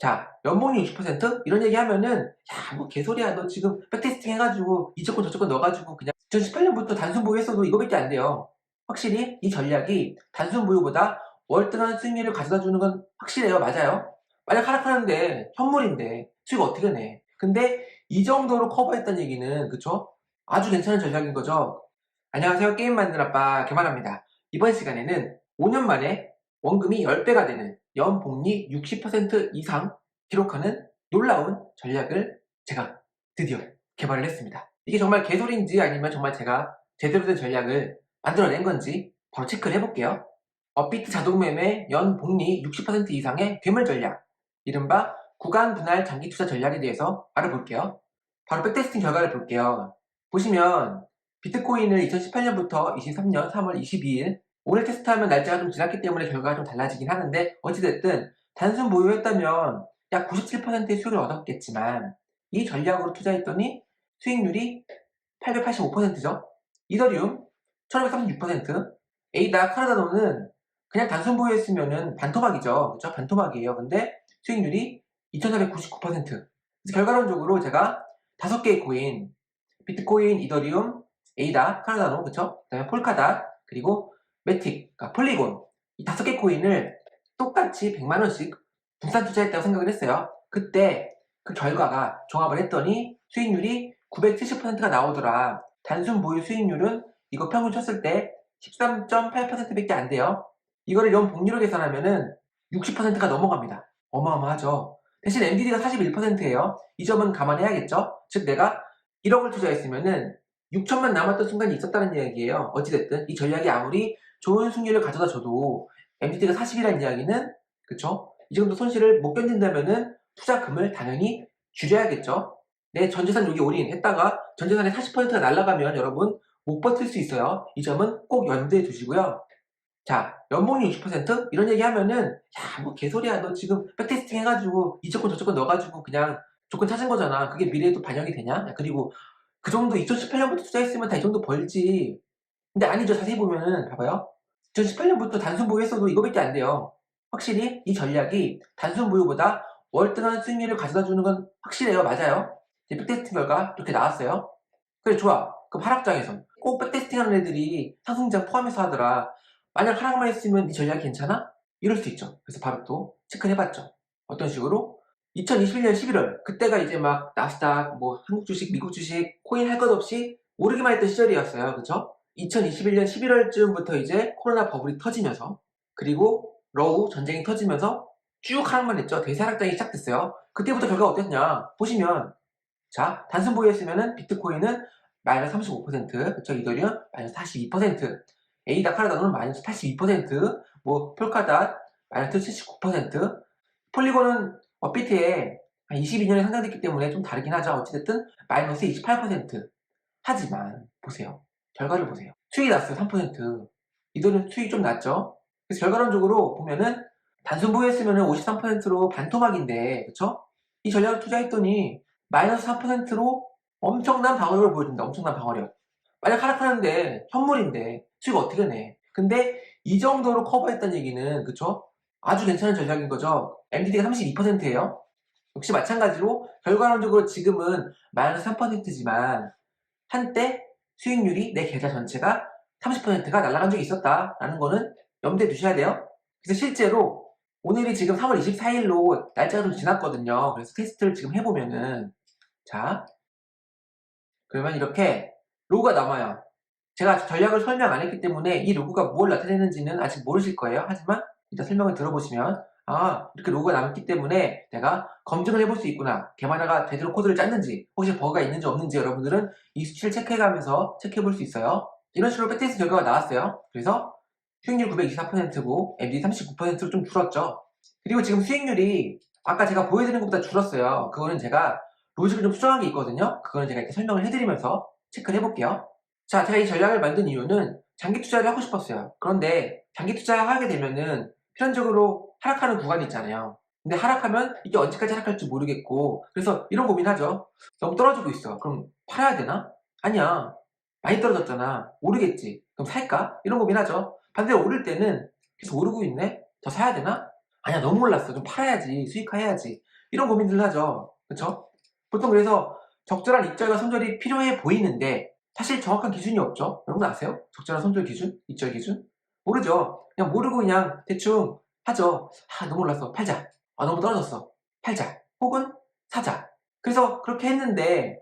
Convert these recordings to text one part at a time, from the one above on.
자, 연봉이 60% 이런 얘기 하면은 야, 뭐 개소리야. 너 지금 백테스팅 해가지고 이 조건 저 조건 넣어가지고 그냥 2018년부터 단순 보유했어도 이거밖에 안 돼요. 확실히 이 전략이 단순 보유보다 월등한 수익률을 가져다 주는 건 확실해요. 맞아요. 만약 하락하는데 현물인데 수익 어떻게 내? 근데 이 정도로 커버했다는 얘기는 그쵸? 아주 괜찮은 전략인 거죠. 안녕하세요. 게임 만든 아빠 개만합니다. 이번 시간에는 5년 만에 원금이 10배가 되는 연복리 60% 이상 기록하는 놀라운 전략을 제가 드디어 개발을 했습니다. 이게 정말 개소리인지 아니면 정말 제가 제대로 된 전략을 만들어낸 건지 바로 체크를 해볼게요. 업비트 자동매매 연복리 60% 이상의 괴물 전략, 이른바 구간 분할 장기 투자 전략에 대해서 알아볼게요. 바로 백테스팅 결과를 볼게요. 보시면 비트코인을 2018년부터 23년 3월 22일 오늘 테스트하면 날짜가 좀 지났기 때문에 결과가 좀 달라지긴 하는데, 어찌됐든 단순 보유했다면 약 97%의 수익을 얻었겠지만 이 전략으로 투자했더니 수익률이 885%죠. 이더리움 1536%, 에이다, 카르다노는 그냥 단순 보유했으면은 반토막이죠. 그렇죠? 반토막이에요. 근데 수익률이 2499%. 그래서 결과론적으로 제가 5개의 코인, 비트코인, 이더리움, 에이다, 카르다노, 그쵸? 그 다음에 폴카닷, 그리고 매틱, 그러니까 폴리곤, 이 5개 코인을 똑같이 100만원씩 분산 투자했다고 생각을 했어요. 그때 그 결과가 종합을 했더니 수익률이 970%가 나오더라. 단순 보유 수익률은 이거 평균 쳤을 때 13.8%밖에 안 돼요. 이거를 연복리로 계산하면은 60%가 넘어갑니다. 어마어마하죠. 대신 엔비디가 41%예요. 이 점은 감안해야겠죠. 즉 내가 1억을 투자했으면은 6천만 남았던 순간이 있었다는 이야기예요. 어찌됐든 이 전략이 아무리 좋은 수익률을 가져다 줘도 엔비디가 40이라는 이야기는, 그쵸? 이 정도 손실을 못 견딘다면은 투자금을 당연히 줄여야겠죠. 내 전재산 여기 올인했다가 전재산의 40%가 날아가면 여러분 못 버틸 수 있어요. 이 점은 꼭 염두에 두시고요. 자, 연봉이 60% 이런 얘기 하면은 야, 뭐 개소리야. 너 지금 백테스팅 해가지고 이 조건 저 조건 넣어가지고 그냥 조건 찾은 거잖아. 그게 미래에도 반영이 되냐? 야, 그리고 그 정도 2018년부터 투자했으면 다 이 정도 벌지. 근데 아니죠. 자세히 보면은 봐봐요. 2018년부터 단순 보유했어도 이거밖에 안 돼요. 확실히 이 전략이 단순 보유보다 월등한 수익률을 가져다 주는 건 확실해요. 맞아요. 백테스팅 결과 이렇게 나왔어요. 그래, 좋아. 그럼 하락장에서 꼭 백테스팅 하는 애들이 상승장 포함해서 하더라. 만약 하락만 했으면 이 전략이 괜찮아? 이럴 수 있죠. 그래서 바로 또 체크를 해봤죠. 어떤 식으로? 2021년 11월, 그때가 이제 막 나스닥, 뭐 한국 주식, 미국 주식, 코인 할 것 없이 오르기만 했던 시절이었어요. 그쵸? 2021년 11월쯤부터 이제 코로나 버블이 터지면서, 그리고 러우 전쟁이 터지면서 쭉 하락만 했죠. 대세하락장이 시작됐어요. 그때부터 결과가 어땠냐? 보시면, 자, 단순 보유했으면은 비트코인은 마이너스 35%, 그쵸? 이더리움 마이너스 42%, 에이다, 카르다노는 마이너스 82%, 뭐 폴카닷 마이너스 79%, 폴리곤은 업비트에 한 22년에 상장됐기 때문에 좀 다르긴 하죠. 어찌됐든 마이너스 28%. 하지만 보세요. 결과를 보세요. 수익이 났어요. 3%. 이더리움 수익이 좀 났죠. 그래서 결과론적으로 보면은 단순 보유했으면은 53%로 반토막인데, 그쵸? 이 전략을 투자했더니 마이너스 4%로 엄청난 방어력을 보여준다. 엄청난 방어력. 만약 하락하는데 현물인데 수익 어떻게 내? 근데 이 정도로 커버했다는 얘기는, 그쵸? 아주 괜찮은 전략인 거죠. 엔비디가 32%예요. 역시 마찬가지로 결과론적으로 지금은 마이너스 3%지만 한때 수익률이 내 계좌 전체가 30%가 날아간 적이 있었다라는 거는 염두에 두셔야 돼요. 그래서 실제로 오늘이 지금 3월 24일로 날짜가 좀 지났거든요. 그래서 테스트를 지금 해보면은, 자, 그러면 이렇게 로고가 남아요. 제가 전략을 설명 안 했기 때문에 이 로고가 뭘 나타내는지는 아직 모르실 거예요. 하지만 일단 설명을 들어보시면, 아, 이렇게 로고가 남았기 때문에 내가 검증을 해볼 수 있구나. 개발자가 제대로 코드를 짰는지, 혹시 버그가 있는지 없는지 여러분들은 이 수치를 체크해가면서 체크해볼 수 있어요. 이런 식으로 백테스트 결과가 나왔어요. 그래서 수익률 924%고 MD 39%로 좀 줄었죠. 그리고 지금 수익률이 아까 제가 보여드린 것보다 줄었어요. 그거는 제가 로직을 좀 수정한 게 있거든요. 그거는 제가 이렇게 설명을 해드리면서 체크를 해볼게요. 자, 제가 이 전략을 만든 이유는 장기 투자를 하고 싶었어요. 그런데 장기 투자하게 되면은 필연적으로 하락하는 구간이 있잖아요. 근데 하락하면 이게 언제까지 하락할지 모르겠고, 그래서 이런 고민하죠. 너무 떨어지고 있어. 그럼 팔아야 되나? 아니야. 많이 떨어졌잖아. 오르겠지. 그럼 살까? 이런 고민하죠. 반대로 오를 때는 계속 오르고 있네? 더 사야 되나? 아니야 너무 올랐어. 좀 팔아야지. 수익화해야지. 이런 고민들을 하죠. 그쵸? 보통 그래서 적절한 입절과 손절이 필요해 보이는데 사실 정확한 기준이 없죠. 여러분 아세요? 적절한 손절 기준? 입절 기준? 모르죠. 그냥 모르고 그냥 대충 하죠. 아 너무 올랐어. 팔자. 아 너무 떨어졌어. 팔자. 혹은 사자. 그래서 그렇게 했는데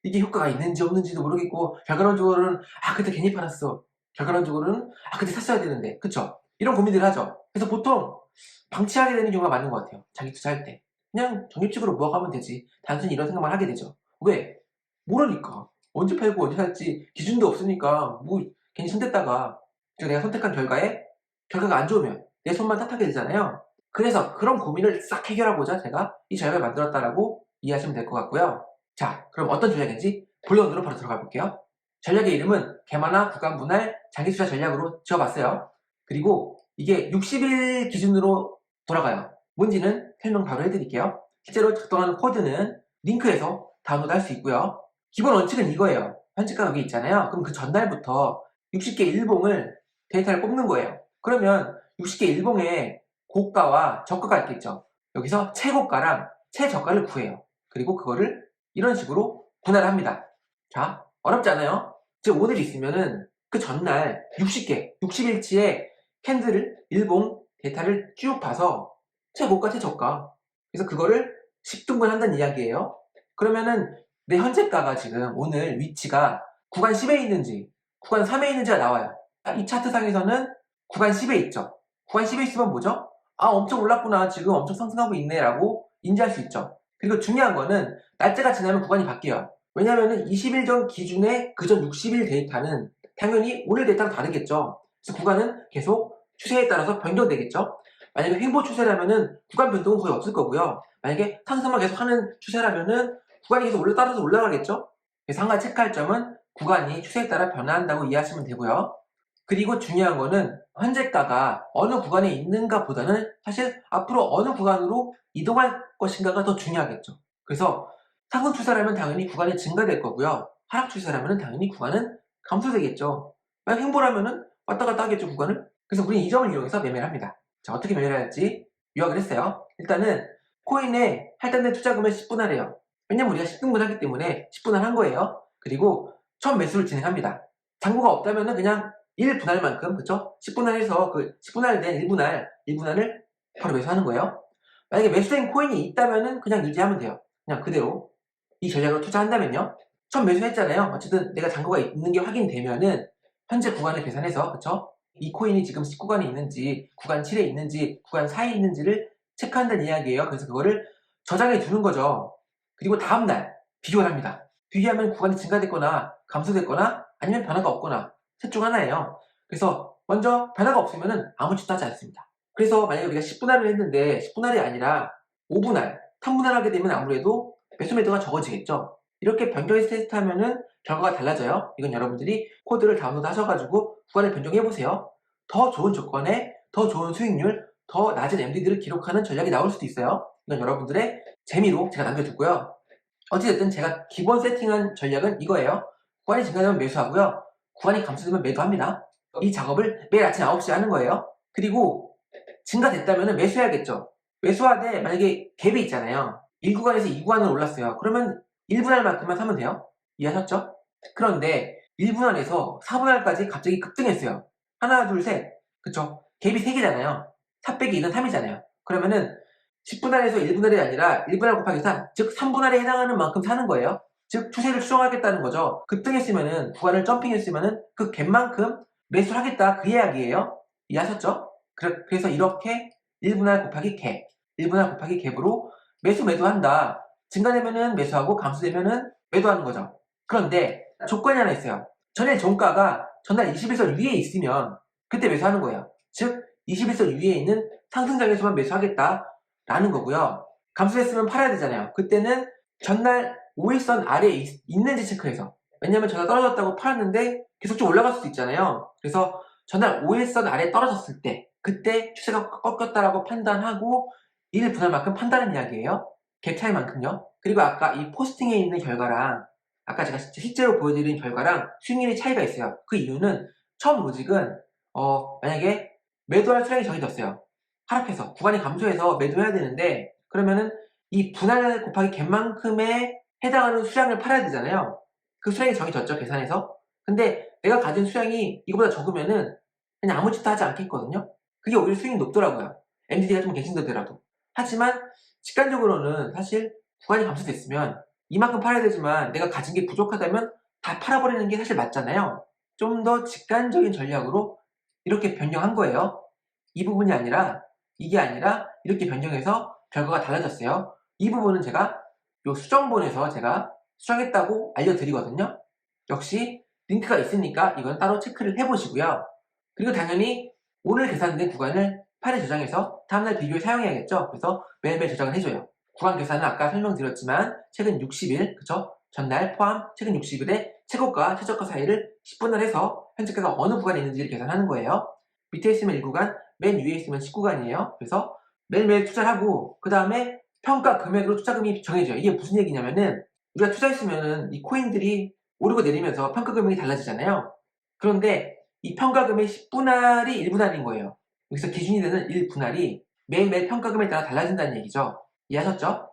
이게 효과가 있는지 없는지도 모르겠고 결과론적으로는 아 그때 괜히 팔았어. 결과론적으로는 아 그때 샀어야 되는데. 그쵸? 이런 고민들을 하죠. 그래서 보통 방치하게 되는 경우가 많은 것 같아요. 자기 투자할 때. 그냥 적립식으로 모아가면 되지. 단순히 이런 생각만 하게 되죠. 왜? 모르니까. 언제 팔고 언제 살지 기준도 없으니까 뭐 괜히 손댔다가 내가 선택한 결과에 결과가 안 좋으면 내 손만 탓하게 되잖아요. 그래서 그런 고민을 싹 해결하고자 제가 이 전략을 만들었다라고 이해하시면 될 것 같고요. 자, 그럼 어떤 전략인지 본론으로 바로 들어가 볼게요. 전략의 이름은 개마나 구간 분할 장기 투자 전략으로 지어봤어요. 그리고 이게 60일 기준으로 돌아가요. 뭔지는 설명 바로 해드릴게요. 실제로 작동하는 코드는 링크에서 다운로드 할 수 있고요. 기본 원칙은 이거예요. 현재가 여기 있잖아요. 그럼 그 전날부터 60개 일봉을 데이터를 뽑는 거예요. 그러면 60개 일봉에 고가와 저가가 있겠죠. 여기서 최고가랑 최저가를 구해요. 그리고 그거를 이런 식으로 분할을 합니다. 자, 어렵지 않아요? 즉 오늘 있으면은 그 전날 60개, 60일치의 캔들을 일봉 데이터를 쭉 봐서 최고가, 최저가. 그래서 그거를 10등분 한다는 이야기예요. 그러면은 내 현재가가 지금 오늘 위치가 구간 10에 있는지 구간 3에 있는지가 나와요. 이 차트상에서는 구간 10에 있죠. 구간 10에 있으면 뭐죠? 아 엄청 올랐구나 지금 엄청 상승하고 있네 라고 인지할 수 있죠. 그리고 중요한 거는 날짜가 지나면 구간이 바뀌어요. 왜냐면은 20일 전 기준의 그 전 60일 데이터는 당연히 오늘 데이터랑 다르겠죠. 그래서 구간은 계속 추세에 따라서 변경되겠죠. 만약에 횡보 추세라면은 구간 변동은 거의 없을 거고요. 만약에 상승만 계속 하는 추세라면은 구간이 계속 따라서 올라가겠죠. 그래서 한 가지 체크할 점은 구간이 추세에 따라 변화한다고 이해하시면 되고요. 그리고 중요한 거는 현재가가 어느 구간에 있는가 보다는 사실 앞으로 어느 구간으로 이동할 것인가가 더 중요하겠죠. 그래서 상승 추세라면 당연히 구간이 증가될 거고요. 하락 추세라면 당연히 구간은 감소되겠죠. 만약 횡보라면은 왔다 갔다 하겠죠, 구간을. 그래서 우리는 이 점을 이용해서 매매를 합니다. 자, 어떻게 매매를 할지 요약을 했어요. 일단은 코인에 할당된 투자금을 10분할해요. 왜냐면 우리가 10등분 하기 때문에 10분할 한 거예요. 그리고 첫 매수를 진행합니다. 잔고가 없다면은 그냥 1분할만큼, 그쵸? 10분할해서 그 10분할 된 1분할을 바로 매수하는 거예요. 만약에 매수된 코인이 있다면은 그냥 유지하면 돼요. 그냥 그대로. 이 전략으로 투자한다면요. 처음 매수했잖아요. 어쨌든 내가 잔고가 있는 게 확인되면은 현재 구간을 계산해서, 그쵸? 이 코인이 지금 19구간에 있는지, 구간 7에 있는지, 구간 4에 있는지를 체크한다는 이야기예요. 그래서 그거를 저장해 두는 거죠. 그리고 다음날 비교를 합니다. 비교하면 구간이 증가됐거나 감소됐거나 아니면 변화가 없거나 셋 중 하나예요. 그래서 먼저 변화가 없으면 아무 짓도 하지 않습니다. 그래서 만약에 우리가 10분할을 했는데 10분할이 아니라 5분할, 3분할 하게 되면 아무래도 매수 매도가 적어지겠죠. 이렇게 변경해서 테스트하면은 결과가 달라져요. 이건 여러분들이 코드를 다운로드 하셔가지고 구간을 변경해보세요. 더 좋은 조건에 더 좋은 수익률, 더 낮은 MD들을 기록하는 전략이 나올 수도 있어요. 이건 여러분들의 재미로 제가 남겨두고요. 어찌됐든 제가 기본 세팅한 전략은 이거예요. 구간이 증가되면 매수하고요. 구간이 감소되면 매도합니다. 이 작업을 매일 아침 9시에 하는 거예요. 그리고 증가됐다면 매수해야겠죠. 매수하되 만약에 갭이 있잖아요. 1구간에서 2구간으로 올랐어요. 그러면 1분할만큼만 사면 돼요. 이해하셨죠? 그런데 1분할에서 4분할까지 갑자기 급등했어요. 하나, 둘, 셋. 그쵸? 갭이 3개잖아요. 4 빼기 2는 3이잖아요. 그러면은 10분할에서 1분할이 아니라 1분할 곱하기 4, 즉 3분할에 해당하는 만큼 사는 거예요. 즉 추세를 수정하겠다는 거죠. 급등했으면은 구간을 점핑했으면은 그 갭만큼 매수를 하겠다 그 이야기예요. 이해하셨죠? 그래서 이렇게 1분할 곱하기 갭, 1분할 곱하기 갭으로 매수 매도한다. 증가되면은 매수하고 감소되면은 매도하는 거죠. 그런데 조건이 하나 있어요. 전일 종가가 전날 21선 위에 있으면 그때 매수하는 거예요. 즉 21선 위에 있는 상승장에서만 매수하겠다라는 거고요. 감소했으면 팔아야 되잖아요. 그때는 전날 5일선 아래에 있는지 체크해서, 왜냐면 전날 떨어졌다고 팔았는데 계속 좀 올라갈 수도 있잖아요. 그래서 전날 5일선 아래 떨어졌을 때 그때 추세가 꺾였다라고 판단하고 1분할만큼 판다는 이야기예요. 갭 차이만큼요. 그리고 아까 이 포스팅에 있는 결과랑 아까 제가 실제로 보여드린 결과랑 수익률이 차이가 있어요. 그 이유는 처음 로직은 만약에 매도할 수량이 정해졌어요. 하락해서 구간이 감소해서 매도해야 되는데, 그러면은 이 분할 곱하기 갭만큼에 해당하는 수량을 팔아야 되잖아요. 그 수량이 정해졌죠, 계산해서. 근데 내가 가진 수량이 이거보다 적으면은 그냥 아무 짓도 하지 않겠거든요. 그게 오히려 수익이 높더라고요, MDD가 좀 갱신되더라도. 하지만 직관적으로는 사실 구간이 감소됐으면 이만큼 팔아야 되지만 내가 가진 게 부족하다면 다 팔아버리는 게 사실 맞잖아요. 좀 더 직관적인 전략으로 이렇게 변경한 거예요. 이 부분이 아니라, 이게 아니라 이렇게 변경해서 결과가 달라졌어요. 이 부분은 제가 요 수정본에서 제가 수정했다고 알려드리거든요. 역시 링크가 있으니까 이건 따로 체크를 해보시고요. 그리고 당연히 오늘 계산된 구간을 파일에 저장해서 다음날 비교에 사용해야겠죠. 그래서 매일매일 저장을 해줘요. 구간 계산은 아까 설명드렸지만 최근 60일, 그쵸? 전날 포함 최근 60일에 최고가, 최저가 사이를 10분할 해서 현재가가 어느 구간에 있는지를 계산하는 거예요. 밑에 있으면 1구간, 맨 위에 있으면 10구간이에요. 그래서 매일매일 투자를 하고 그 다음에 평가 금액으로 투자금이 정해져요. 이게 무슨 얘기냐면은 우리가 투자했으면은 이 코인들이 오르고 내리면서 평가 금액이 달라지잖아요. 그런데 이 평가금의 10분할이 1분할인 거예요. 여기서 기준이 되는 1분할이 매일매일 평가금에 따라 달라진다는 얘기죠. 이해하셨죠?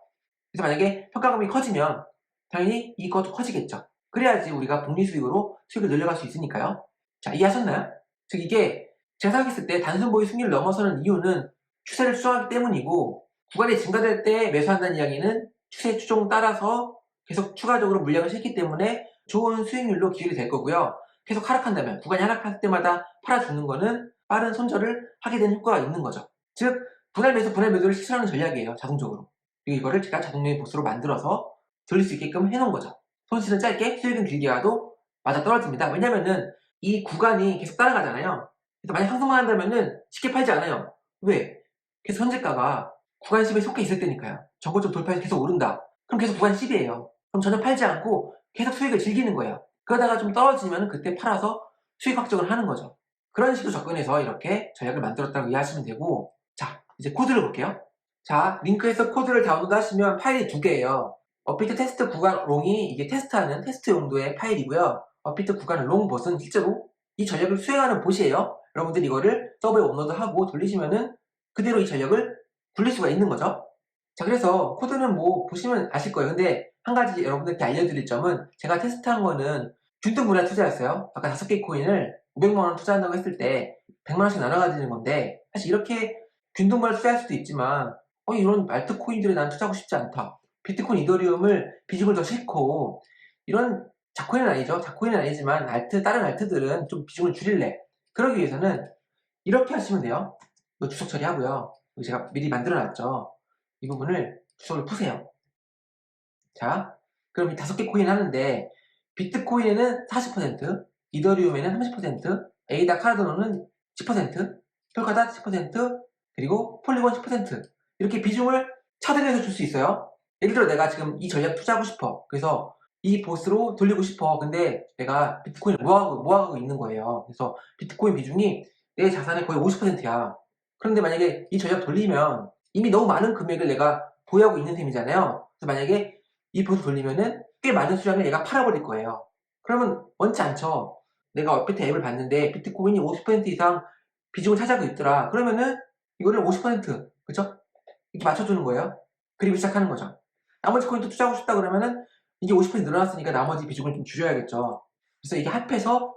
그래서 만약에 평가금이 커지면 당연히 이것도 커지겠죠. 그래야지 우리가 복리수익으로 수익을 늘려갈 수 있으니까요. 자, 이해하셨나요? 즉 이게 제가 생각했을 때 단순 보유 승리를 넘어서는 이유는 추세를 추종하기 때문이고, 구간이 증가될 때 매수한다는 이야기는 추세 추종 따라서 계속 추가적으로 물량을 싣기 때문에 좋은 수익률로 기울이 될 거고요. 계속 하락한다면, 구간이 하락할 때마다 팔아주는 거는 빠른 손절을 하게 되는 효과가 있는 거죠. 즉 분할 매수, 분할 매도를 실천하는 전략이에요, 자동적으로. 그리고 이거를 제가 자동적인 보수로 만들어서 돌릴 수 있게끔 해놓은 거죠. 손실은 짧게, 수익은 길게 가도 맞아떨어집니다. 왜냐면은 이 구간이 계속 따라가잖아요. 그래서 만약 상승만 한다면은 쉽게 팔지 않아요. 왜? 계속 현재가가 구간 10에 속해 있을 때니까요. 저고점 돌파해서 계속 오른다. 그럼 계속 구간 10이에요. 그럼 전혀 팔지 않고 계속 수익을 즐기는 거예요. 그러다가 좀 떨어지면 그때 팔아서 수익 확정을 하는 거죠. 그런 식으로 접근해서 이렇게 전략을 만들었다고 이해하시면 되고, 자, 이제 코드를 볼게요. 자, 링크에서 코드를 다운로드 하시면 파일이 두 개예요. 업비트 테스트 구간 롱이 이게 테스트하는 테스트 용도의 파일이고요. 업비트 구간 롱 봇은 실제로 이 전략을 수행하는 봇이에요. 여러분들 이거를 서버에 업로드하고 돌리시면은 그대로 이 전략을 굴릴 수가 있는 거죠. 자, 그래서 코드는 뭐 보시면 아실 거예요. 근데 한 가지 여러분들께 알려드릴 점은, 제가 테스트한 거는 균등 분할 투자였어요. 아까 5개 코인을 500만원 투자한다고 했을 때 100만원씩 나눠 가지는 건데, 사실 이렇게 균등 분할 투자할 수도 있지만 이런 알트 코인들에 난 투자하고 싶지 않다. 비트코인, 이더리움을 비중을 더 싣고, 이런 자코인은 아니죠. 자코인은 아니지만 다른 알트들은 좀 비중을 줄일래. 그러기 위해서는 이렇게 하시면 돼요. 이거 주석 처리하고요. 이거 제가 미리 만들어 놨죠. 이 부분을 주석을 푸세요. 자, 그럼 이 5개 코인 하는데, 비트코인에는 40%, 이더리움에는 30%, 에이다 카르다노는 10%, 폴카닷 10%, 그리고 폴리곤 10%, 이렇게 비중을 차등해서 줄 수 있어요. 예를 들어 내가 지금 이 전략 투자하고 싶어. 그래서 이 보스로 돌리고 싶어. 근데 내가 비트코인을 모아가고 있는 거예요. 그래서 비트코인 비중이 내 자산의 거의 50%야. 그런데 만약에 이 전략 돌리면 이미 너무 많은 금액을 내가 보유하고 있는 셈이잖아요. 그래서 만약에 이 보스 돌리면은 꽤 많은 수량을 얘가 팔아버릴 거예요. 그러면 원치 않죠. 내가 업비트 앱을 봤는데 비트코인이 50% 이상 비중을 차지하고 있더라. 그러면은 이거를 50%, 그쵸? 이렇게 맞춰주는 거예요. 그리고 시작하는 거죠. 나머지 코인도 투자하고 싶다 그러면은 이게 50% 늘어났으니까 나머지 비중을 좀 줄여야겠죠. 그래서 이게 합해서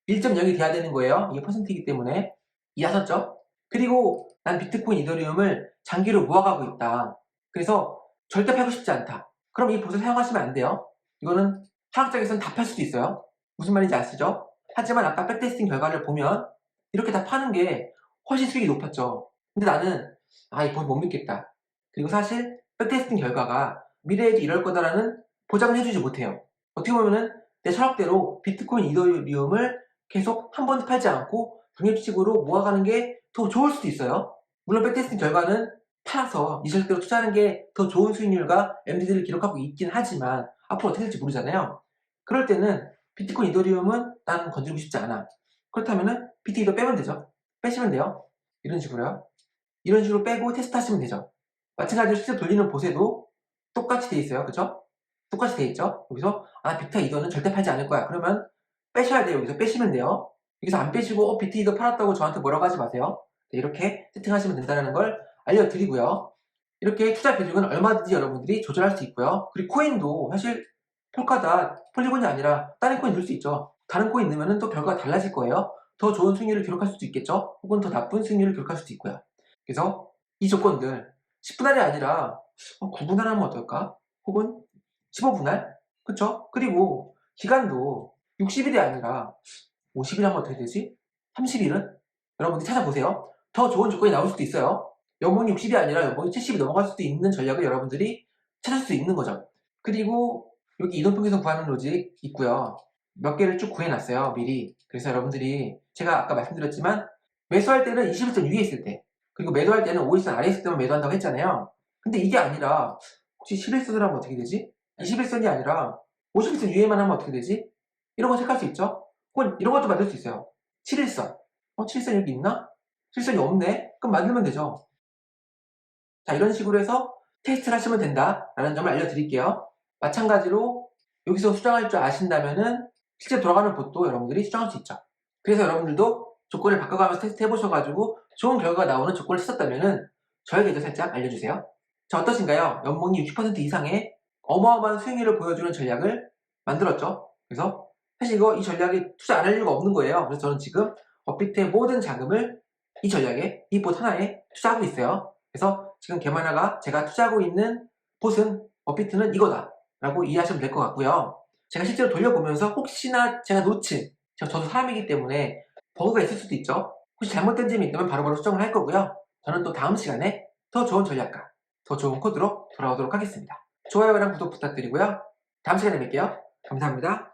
1.0이 돼야 되는 거예요. 이게 퍼센트이기 때문에. 이해하셨죠? 그리고 난 비트코인, 이더리움을 장기로 모아가고 있다. 그래서 절대 팔고 싶지 않다. 그럼 이 봇을 사용하시면 안 돼요. 이거는 하락장에서는 다 팔 수도 있어요. 무슨 말인지 아시죠? 하지만 아까 백테스팅 결과를 보면 이렇게 다 파는 게 훨씬 수익이 높았죠. 근데 나는 이 봇 못 믿겠다. 그리고 사실 백테스팅 결과가 미래에도 이럴 거다라는 보장을 해주지 못해요. 어떻게 보면은 내 철학대로 비트코인, 이더리움을 계속 한 번도 팔지 않고 독립식으로 모아가는 게 더 좋을 수도 있어요. 물론 백테스팅 결과는 팔아서 이 절대로 투자하는 게 더 좋은 수익률과 MDD를 기록하고 있긴 하지만 앞으로 어떻게 될지 모르잖아요. 그럴 때는 비트코인, 이더리움은 나는 건드리고 싶지 않아. 그렇다면은 비트, 이더 빼면 되죠. 빼시면 돼요. 이런 식으로요. 이런 식으로 빼고 테스트하시면 되죠. 마찬가지로 실제 돌리는 봇에도 똑같이 돼 있어요. 그죠? 똑같이 돼 있죠? 여기서 비트, 이더는 절대 팔지 않을 거야. 그러면 빼셔야 돼요. 여기서 빼시면 돼요. 여기서 안 빼시고 비트, 이더 팔았다고 저한테 뭐라고 하지 마세요. 이렇게 세팅하시면 된다는 걸 알려드리고요. 이렇게 투자 비중은 얼마든지 여러분들이 조절할 수 있고요. 그리고 코인도 사실 폴카다, 폴리곤이 아니라 다른 코인 넣을 수 있죠. 다른 코인 넣으면 또 결과가 달라질 거예요. 더 좋은 수익률을 기록할 수도 있겠죠. 혹은 더 나쁜 수익률을 기록할 수도 있고요. 그래서 이 조건들 10분할이 아니라 9분할 하면 어떨까? 혹은 15분할? 그쵸? 그리고 기간도 60일이 아니라 50일 하면 어떻게 되지? 30일은? 여러분들 찾아보세요. 더 좋은 조건이 나올 수도 있어요. 연봉이 60이 아니라 연봉이 70이 넘어갈 수도 있는 전략을 여러분들이 찾을 수 있는 거죠. 그리고 여기 이동평균선 구하는 로직 있고요. 몇 개를 쭉 구해놨어요, 미리. 그래서 여러분들이 제가 아까 말씀드렸지만 매수할 때는 21선 위에 있을 때, 그리고 매도할 때는 5일선 아래에 있을 때만 매도한다고 했잖아요. 근데 이게 아니라 혹시 11선을 하면 어떻게 되지? 21선이 아니라 51선 위에만 하면 어떻게 되지? 이런 거 체크할 수 있죠? 혹은 이런 것도 만들 수 있어요. 7일선. 7일선 여기 있나? 7일선이 없네? 그럼 만들면 되죠. 자, 이런 식으로 해서 테스트를 하시면 된다라는 점을 알려드릴게요. 마찬가지로 여기서 수정할 줄 아신다면은 실제 돌아가는 봇도 여러분들이 수정할 수 있죠. 그래서 여러분들도 조건을 바꿔가면서 테스트 해보셔가지고 좋은 결과가 나오는 조건을 썼다면은 저에게도 살짝 알려주세요. 자, 어떠신가요? 연봉이 60% 이상의 어마어마한 수익률을 보여주는 전략을 만들었죠. 그래서 사실 이 전략에 투자 안 할 이유가 없는 거예요. 그래서 저는 지금 버핏의 모든 자금을 이 전략에, 이 봇 하나에 투자하고 있어요. 그래서 지금 개만화가 제가 투자하고 있는 봇은, 버핏은 이거다 라고 이해하시면 될 것 같고요. 제가 실제로 돌려보면서 혹시나 제가 놓친, 저도 사람이기 때문에 버그가 있을 수도 있죠. 혹시 잘못된 점이 있다면 바로바로 수정을 할 거고요. 저는 또 다음 시간에 더 좋은 전략과 더 좋은 코드로 돌아오도록 하겠습니다. 좋아요랑 구독 부탁드리고요. 다음 시간에 뵐게요. 감사합니다.